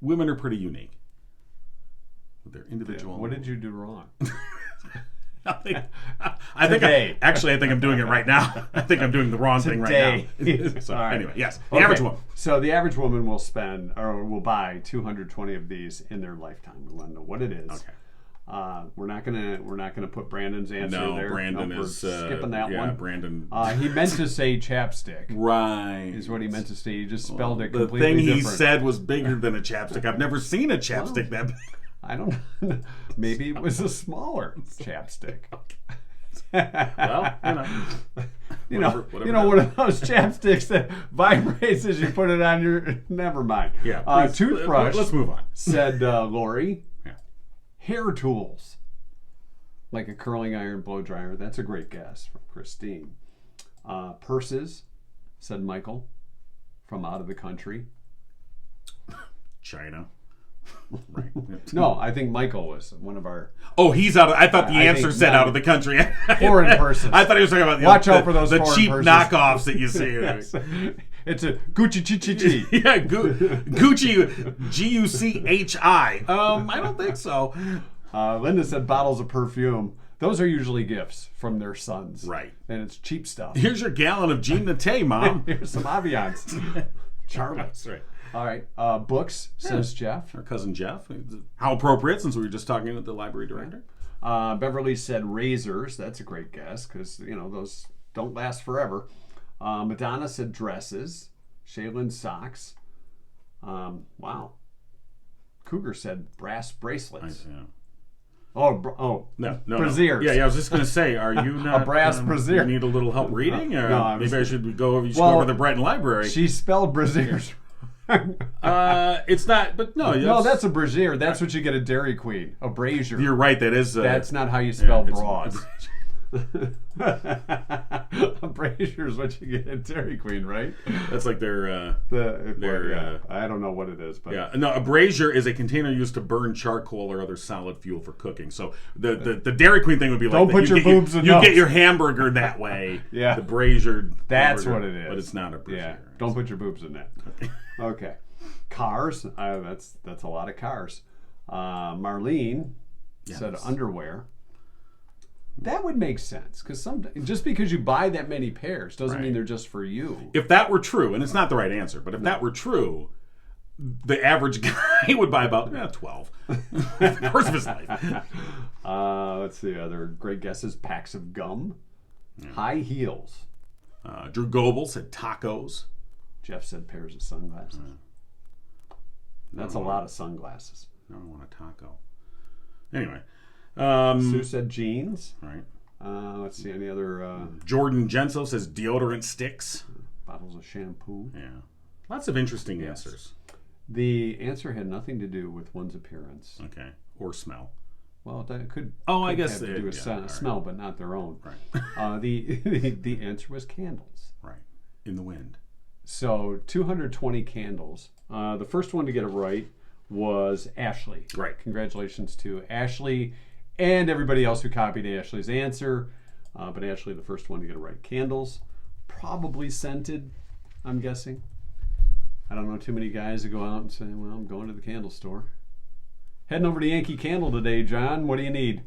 Women are pretty unique with their individual. What did you do wrong? I think I'm doing it right now. I think I'm doing the wrong thing right now. So, All right. anyway, yes, the average woman. So the average woman will buy 220 of these in their lifetime. We want to know what it is. Okay. We're not gonna put Brandon's answer No, there. Brandon Nope, we're is skipping that one. Brandon. He meant to say chapstick. Right. Is what he meant to say. He just spelled it The completely thing he different. said was bigger than a chapstick. I've never seen a chapstick that big. I don't know. Maybe it was a smaller chapstick. Well, One of those chapsticks that vibrates as you put it on your. Never mind. Yeah. Please, Toothbrush. Let's move on. Said Lori. Yeah. Hair tools, like a curling iron, blow dryer. That's a great guess from Christine. Purses, said Michael, from out of the country. China. Right. No, I think Michael was one of our. Oh, he's out of. I thought the I answer think said not. out of the country. Foreign purses. I thought he was talking about Watch out for those the foreign cheap purses. knockoffs that you see. Yes. It's a Gucci Chi. Yeah, Gucci, Guchi. I don't think so. Linda said bottles of perfume. Those are usually gifts from their sons. Right. And it's cheap stuff. Here's your gallon of Jean Nate, Mom. Here's some Aviance. Charlie. That's right. All right. Books, says Jeff. Our cousin Jeff. How appropriate, since we were just talking with the library director. Beverly said razors. That's a great guess because, those don't last forever. Madonna said dresses. Shaylin socks. Wow. Cougar said brass bracelets. Yeah. No. Braziers. Yeah, I was just going to say, are you not a brass brazier? You need a little help reading, or No, maybe I should go over the Brighton Library. She spelled braziers. It's not, but no. No, that's a brazier. That's what you get at Dairy Queen. A brazier. You're right. That is. That's not how you spell bras. A brazier is what you get at Dairy Queen, right? That's like their I don't know what it is, but yeah. No, a brazier is a container used to burn charcoal or other solid fuel for cooking. So the Dairy Queen thing would be like Don't put your boobs in you those. get your hamburger that way. Yeah. The brazier. That's hamburger, what it is. But it's not a brazier. Yeah. Don't put your boobs in that. Okay. Cars. That's a lot of cars. Marlene said underwear. That would make sense because just because you buy that many pairs doesn't mean they're just for you. If that were true, and it's not the right answer, but if that were true, the average guy would buy about 12 the course of his life. Let's see. Other great guesses. Packs of gum. High heels. Drew Goebel said tacos. Jeff said pairs of sunglasses. That's a lot of sunglasses. I don't want a taco. Anyway. Sue said jeans. Right. Let's see. Any other... Jordan Genso says deodorant sticks. bottles of shampoo. Yeah. Lots of interesting answers. The answer had nothing to do with one's appearance. Okay. Or smell. Well, that could. I guess have to do with smell, but not their own. Right. The answer was candles. Right. In the wind. So 220 candles. The first one to get it right was Ashley. Right. Congratulations to Ashley and everybody else who copied Ashley's answer. But Ashley, the first one to get it right. Candles, probably scented, I'm guessing. I don't know too many guys who go out and say, well, I'm going to the candle store. Heading over to Yankee Candle today, John. What do you need?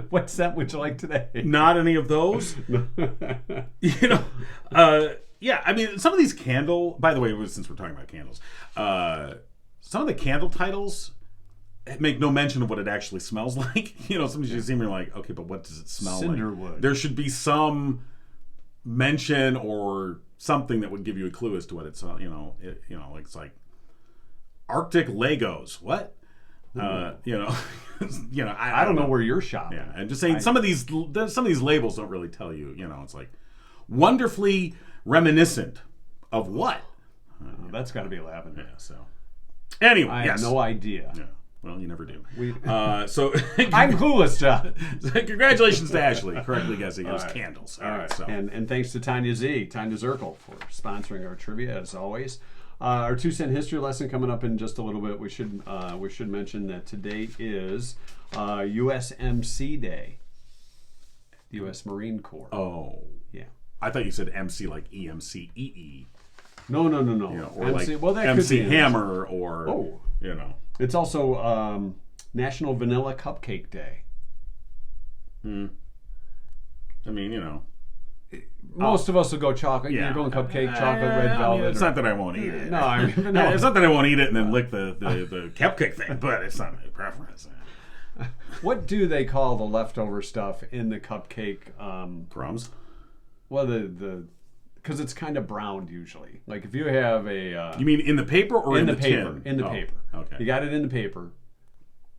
What scent would you like today? Not any of those. Yeah, I mean, some of these candle, by the way, since we're talking about candles, some of the candle titles make no mention of what it actually smells like. Sometimes you see them, you're like, okay, but what does it smell like? Cinderwood. There should be some mention or something that would give you a clue as to what it's, it's like Arctic Legos. What? I don't know where you're shopping. Yeah, I'm just saying some of these labels don't really tell you. It's like wonderfully reminiscent of what? That's got to be lavender. Yeah. So anyway, I have no idea. Yeah. Well, you never do. So I'm clueless, John. Congratulations to Ashley, correctly guessing it was candles. All right. So. And thanks to Tanya Zirkle for sponsoring our trivia as always. Our 2-cent history lesson coming up in just a little bit. We should mention that today is USMC Day, the U.S. Marine Corps. Oh, yeah. I thought you said MC like EMCEE. No. Or MC, like well, that MC could be Hammer, or It's also National Vanilla Cupcake Day. I mean, most of us will go chocolate. Yeah. You're going cupcake, chocolate, red velvet. It's not that I won't eat it. No, it's not that I won't eat it and then lick the cupcake thing, but it's not my preference. What do they call the leftover stuff in the cupcake? Crumbs? Well, because it's kind of browned usually. Like if you have a... you mean in the paper or in the paper? tin? In the paper. Okay. You got it in the paper.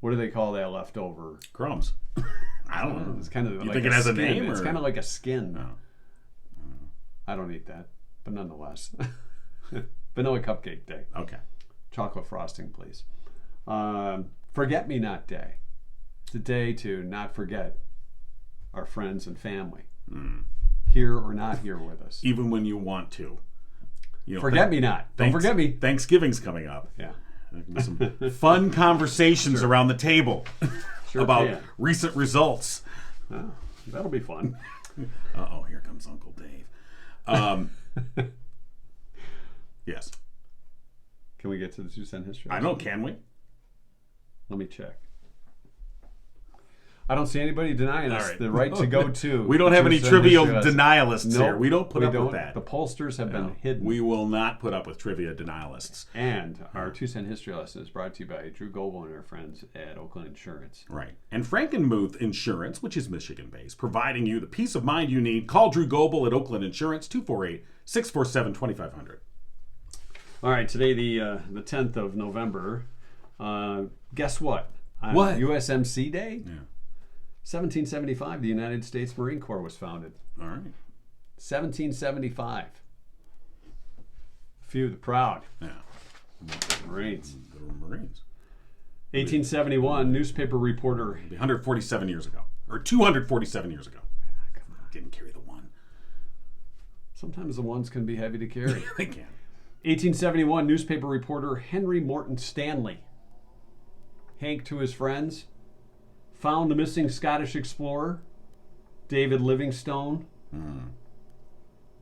What do they call that leftover? Crumbs. I don't know. It's kind of you like think it has a name? It's kind of like a skin. No. I don't eat that, but nonetheless. Vanilla Cupcake Day. Okay. Chocolate frosting, please. Forget-me-not day. It's a day to not forget our friends and family. Here or not here with us. Even when you want to. Forget me not. Don't forget me. Thanksgiving's coming up. Yeah. There can be some fun conversations around the table about recent results. Oh, that'll be fun. Uh-oh, here comes Uncle Dave. Yes. Can we get to the 2-cent history? I know, can we? Let me check. I don't see anybody denying us the right to go to. We don't have any trivial denialists here. We don't put up with that. The pollsters have been hidden. We will not put up with trivia denialists. And our 2-cent history lesson is brought to you by Drew Goebel and our friends at Oakland Insurance. Right. And Frankenmuth Insurance, which is Michigan-based, providing you the peace of mind you need. Call Drew Goebel at Oakland Insurance, 248-647-2500. All right, today the 10th of November. Guess what? What? USMC Day? Yeah. 1775, the United States Marine Corps was founded. All right. 1775. A few of the proud. Yeah. Marines. The Marines. 1871, newspaper reporter. 147 years ago. Or 247 years ago. Didn't carry the one. Sometimes the ones can be heavy to carry. They can. 1871, newspaper reporter Henry Morton Stanley. Hank to his friends. Found the missing Scottish explorer, David Livingstone.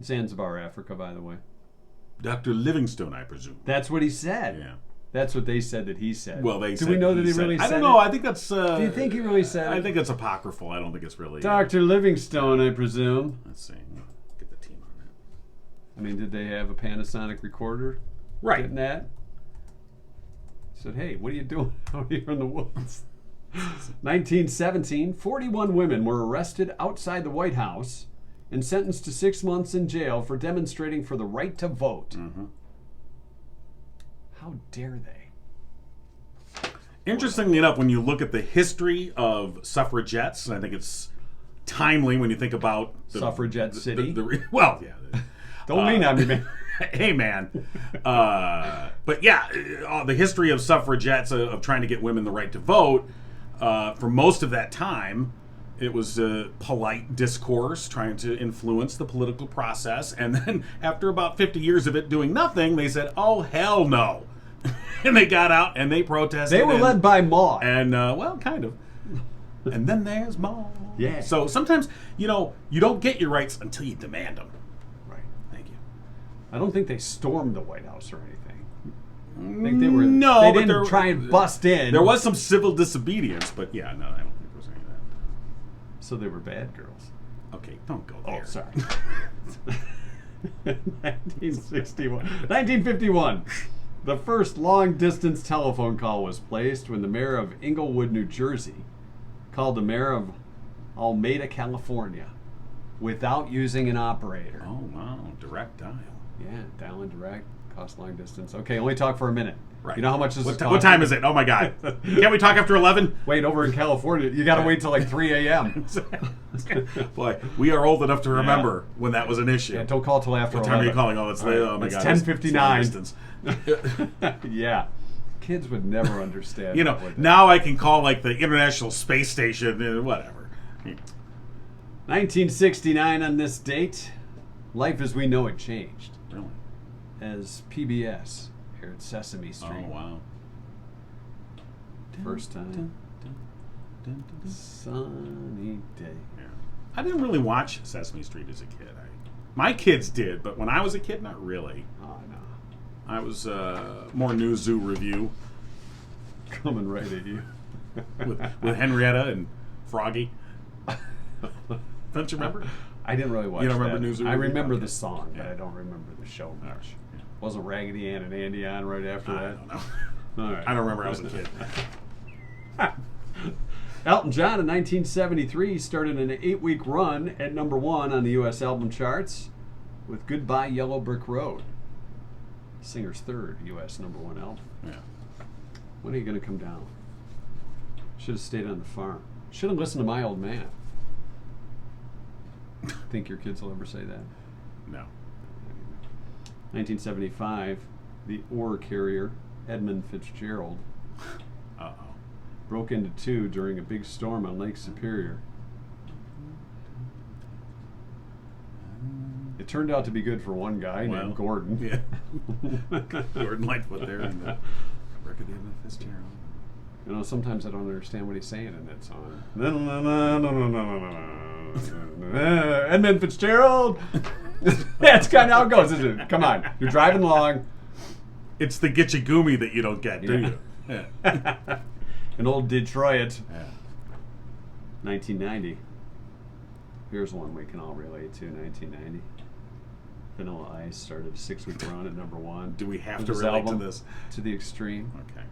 Zanzibar, Africa, by the way. Dr. Livingstone, I presume. That's what he said. Yeah. That's what they said that he said. Well, Do said we know that he said- really said I don't know. it? I think that's... Do you think he really said it? I think it's apocryphal. I don't think it's really... Dr. Livingstone, I presume. Let's see. Get the team on that. I mean, did they have a Panasonic recorder? Right. Getting that? Said, hey, what are you doing out here in the woods? 1917, 41 women were arrested outside the White House and sentenced to 6 months in jail for demonstrating for the right to vote. How dare they? Interestingly enough, when you look at the history of suffragettes, and I think it's timely when you think about... Suffragette City? Well, yeah. Don't lean on me, man. Hey, man. But yeah, the history of suffragettes, of trying to get women the right to vote, for most of that time, it was polite discourse trying to influence the political process. And then after about 50 years of it doing nothing, they said, oh, hell no. And they got out and they protested. They were led by Maud. And, well, kind of. And then there's Maud. Yeah. So sometimes, you don't get your rights until you demand them. Right. Thank you. I don't think they stormed the White House or anything. I think they were. No, they but didn't try and bust in. There was some civil disobedience, but yeah, no, I don't think there was any of that. So they were bad girls. Okay, don't go Oh, there. sorry. 1951. The first long-distance telephone call was placed when the mayor of Inglewood, New Jersey, called the mayor of Alameda, California, without using an operator. Oh, wow, direct dial. Yeah, dial and direct, cost long distance. Okay, only talk for a minute. Right. You know how much this is What time is it? Oh my God. Can't we talk after 11? Wait, over in California, you got to wait till like 3 a.m. Boy, we are old enough to remember when that was an issue. Yeah, don't call till after What time are you 11. calling? Oh, it's late. Oh my It's God. 10:59. It's long distance. Yeah. Kids would never understand. You know, would they? now I can call like the International Space Station, whatever. 1969 on this date, life as we know it changed Really? as PBS aired Sesame Street. Oh, wow. First time. Sunny day. Yeah. I didn't really watch Sesame Street as a kid. My kids did, but when I was a kid, not really. Oh, no. I was more New Zoo Review Coming right at you. with Henrietta and Froggy. Don't you remember? I didn't really watch You don't remember that. News of I Review? remember Okay. the song, but Yeah. I don't remember the show much. Yeah. Wasn't Raggedy Ann and Andy on right after I that? don't know. All right. I don't remember. I was a kid. Elton John in 1973 started an 8-week run at number 1 on the U.S. album charts with Goodbye Yellow Brick Road, singer's third U.S. number 1 album. Yeah. When are you going to come down? Should have stayed on the farm. Should have listened to My Old Man. Think your kids will ever say that? No. 1975, the ore carrier Edmund Fitzgerald Uh-oh. broke into two during a big storm on Lake Superior. It turned out to be good for one guy Well, named Gordon. Yeah. Gordon Lightfoot there in the record of Fitzgerald. You know, sometimes I don't understand what he's saying in that song. Edmund Fitzgerald. That's kind of how it goes, isn't it? Come on, you're driving along. It's the Getcha Gumi that you don't get, do Yeah. you? Yeah. In old Detroit, Yeah. 1990. Here's one we can all relate to. 1990. Vanilla Ice started a 6-week run at number 1. Do we have With to his relate to album, this? To the Extreme. Okay.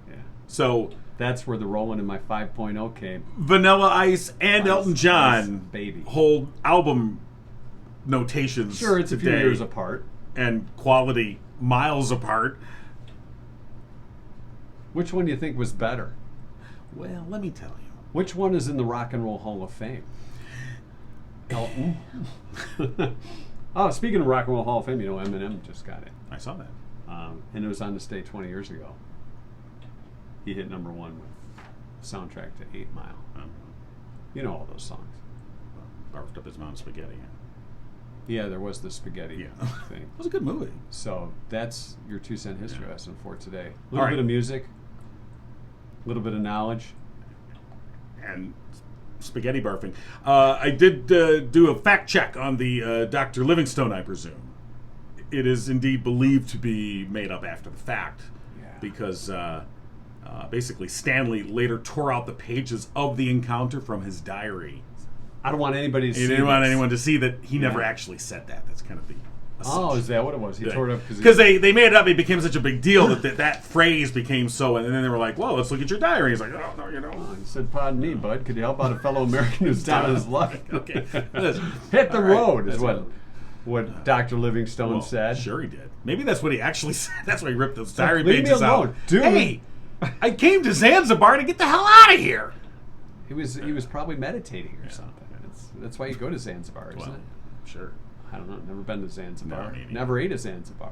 Yeah. So, That's where the Rollin' in My 5.0 came. Vanilla Ice and Ice, Elton John Ice, baby. hold album notations Sure, it's a few today years apart. and quality miles apart. Which one do you think was better? Well, let me tell you. Which one is in the Rock and Roll Hall of Fame? Elton. Oh, speaking of Rock and Roll Hall of Fame, you know Eminem just got it. I saw that. And it was on this day 20 years ago. He hit number 1 with soundtrack to 8 Mile. Oh, You know all those songs. barfed up his mom's spaghetti. Yeah, there was the spaghetti Yeah. thing. It was a good movie. So that's your 2-cent history lesson for today. A All little right. bit of music, a little bit of knowledge. And spaghetti barfing. I did do a fact check on the Dr. Livingstone, I presume. It is indeed believed to be made up after the fact, because basically Stanley later tore out the pages of the encounter from his diary. I don't want anybody to see He didn't want this. anyone to see that he never Yeah. actually said that. That's kind of the Oh, assumption. is that what it was? He tore it up Because they made it up. It became such a big deal that phrase became so, and then they were like, "Well, let's look at your diary." He's like, "Oh no, you know." He said, "Pardon me, bud. Could you help out a fellow American who's down on his luck?" Okay. Hit the All right. road is That's what Dr. Livingstone Well, said. Sure, he did. Maybe that's what he actually said. That's why he ripped those diary Leave me pages alone, out. dude. Hey, I came to Zanzibar to get the hell out of here. He was probably meditating or something. That's why you go to Zanzibar, isn't Well, it? sure. I don't know. Never been to Zanzibar. No, me neither. Never ate a Zanzibar.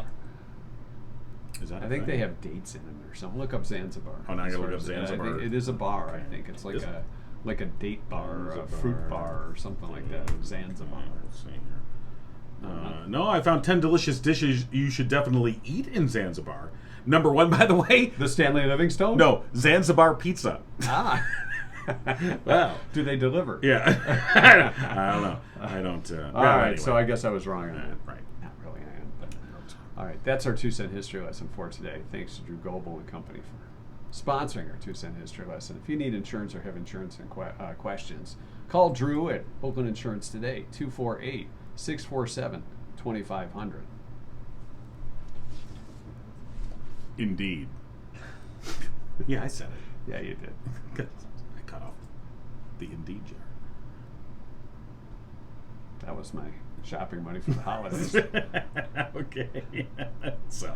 Is that I a think thing? they have dates in them or something. Look up Zanzibar. Oh, now I As gotta far look up as- I Zanzibar. think it is a bar. Okay. I think it's like Is it? a date bar or a Zanzibar. fruit bar or something like that. Zanzibar. Let's see here. No, I found 10 delicious dishes you should definitely eat in Zanzibar. Number 1, by the way. The Stanley Livingstone? No, Zanzibar pizza. Ah. Wow. Do they deliver? Yeah. I don't know. I don't. All right, so I guess I was wrong on that. Right. Not really, I am. But all right, that's our 2-cent history lesson for today. Thanks to Drew Goebel and Company for sponsoring our 2-cent history lesson. If you need insurance or have insurance and questions, call Drew at Oakland Insurance today, 248-647-2500. Indeed. Yeah, I said it. Yeah, you did. I cut off the Indeed jar. That was my shopping money for the holidays. Okay. So,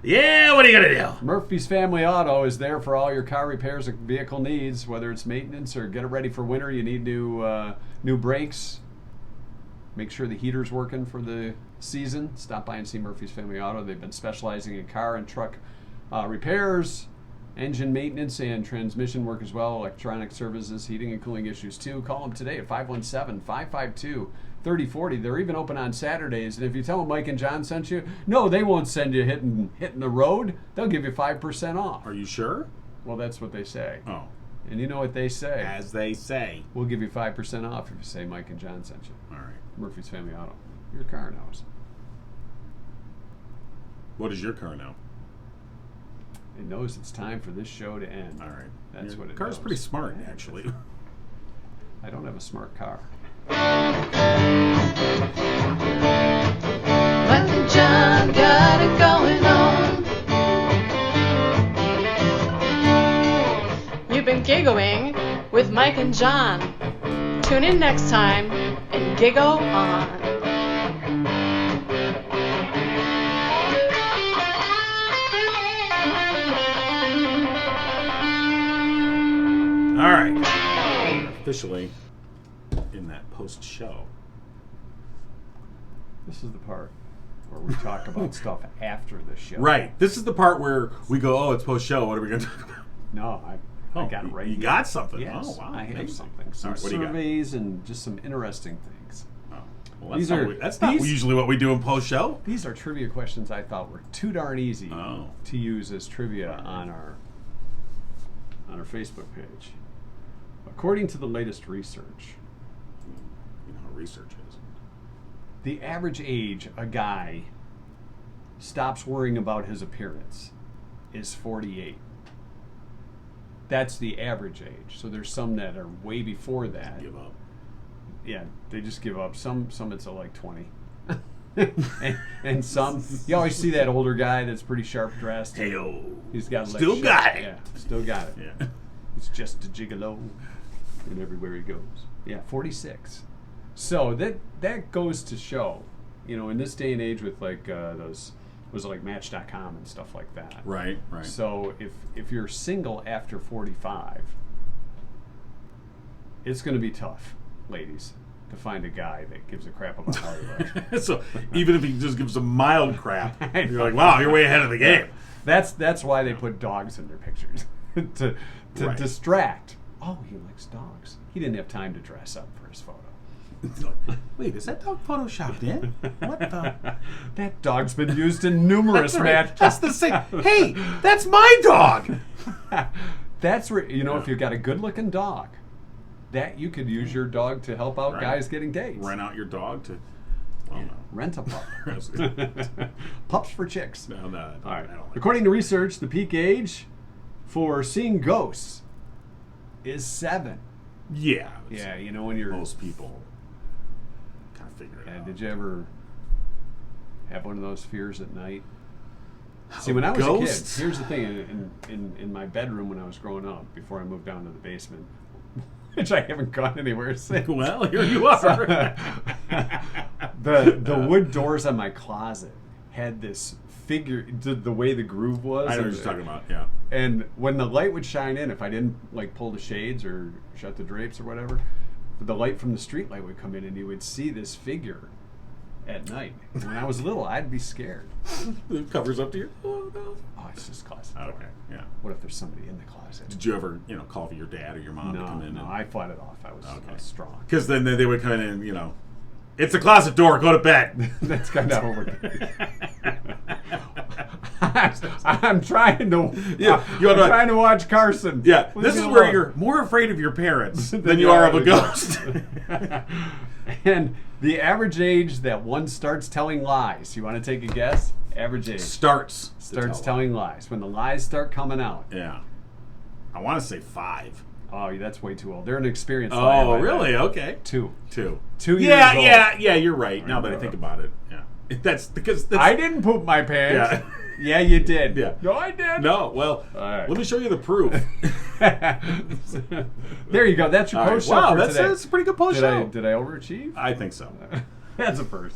yeah, what are you going to do? Murphy's Family Auto is there for all your car repairs and vehicle needs, whether it's maintenance or get it ready for winter. You need new brakes. Make sure the heater's working for the season. Stop by and see Murphy's Family Auto. They've been specializing in car and truck repairs, engine maintenance, and transmission work as well. Electronic services, heating and cooling issues too. Call them today at 517-552-3040. They're even open on Saturdays. And if you tell them Mike and John sent you, no, they won't send you hitting the road. They'll give you 5% off. Are you sure? Well, that's what they say. Oh. And you know what they say? As they say. We'll give you 5% off if you say Mike and John sent you. All right. Murphy's Family Auto. Your car knows. What is your car now? It knows it's time for this show to end. All right. That's Your what it car's knows. pretty smart, Yeah, actually. I don't have a smart car. Mike and John got it going on. You've been giggling with Mike and John. Tune in next time and giggle on. All right. We're officially in that post-show. This is the part where we talk about stuff after the show. Right. This is the part where we go, oh, it's post-show. What are we going to talk about? No, I got it right. You here. got something. Yes, Oh, wow. I have Amazing. something. Some All right, what do you got? surveys and just some interesting things. Oh. Well, These that's are- not, that's not these- usually what we do in post-show. These are trivia questions I thought were too darn easy Oh. to use as trivia on our Facebook page. According to the latest research, You know how research is. the average age a guy stops worrying about his appearance is 48. That's the average age. So there's some that are way before that. Give up. Yeah, they just give up. Some it's at like 20. and some, you always see that older guy that's pretty sharp dressed. Hey-o. He's got Still legs got sharp. it. Yeah, still got it. Yeah. It's just a gigolo, and everywhere he goes. Yeah, 46. So that goes to show, in this day and age with like those, was it like Match.com and stuff like that. Right, right. So if you're single after 45, it's going to be tough, ladies, to find a guy that gives a crap about how you look. So even if he just gives a mild crap, I you're know. like, wow, you're way ahead of the game. That's why they put dogs in their pictures. to Right. distract. Oh, he likes dogs. He didn't have time to dress up for his photo. Wait, is that dog photoshopped in? What the? That dog's been used in numerous matches. That's the same. Hey, that's my dog. That's where, if you've got a good-looking dog, that you could use your dog to help out Right. guys getting dates. Rent out your dog to. Well, no. Rent a pup. Pups for chicks. No, no. All right. I don't like According to research, the peak age for seeing ghosts is 7. Yeah. Yeah, when you're. Most people kind of figure it out. Did you ever have one of those fears at night? See, when I was Ghosts? a kid, here's the thing: in my bedroom when I was growing up, before I moved down to the basement, which I haven't gone anywhere since. Well, here you are. The wood doors on my closet had this figure, the way the groove was. I know what you're talking about. Yeah. And when the light would shine in, if I didn't pull the shades or shut the drapes or whatever, the light from the street light would come in, and you would see this figure at night. When I was little, I'd be scared. It covers up to your. Oh, no. Oh, it's just closet. Okay. Yeah. What if there's somebody in the closet? Did you ever, call for your dad or your mom to come in? No, I fought it off. I was strong. Because then they would come in and, it's the closet door. Go to bed. That's kind of over. I'm trying to. Yeah, I'm trying to watch Carson. Yeah, Leave this me is where alone. you're more afraid of your parents than you are of a ghost. And the average age that one starts telling lies. You want to take a guess? Average age Starts telling lies. When the lies start coming out. Yeah, I want to say 5. Oh, that's way too old. They're an experienced liar. Oh, really? Okay. 2. 2. 2 years Yeah, old. yeah. You're right. Now that I think about it, yeah, that's because I didn't poop my pants. Yeah. Yeah, you did. Yeah. No, I did. No, well, right. let me show you the proof. There you go. That's your All right. post show Wow, for today. that's a pretty good post show. Did I overachieve? I think so. That's a first.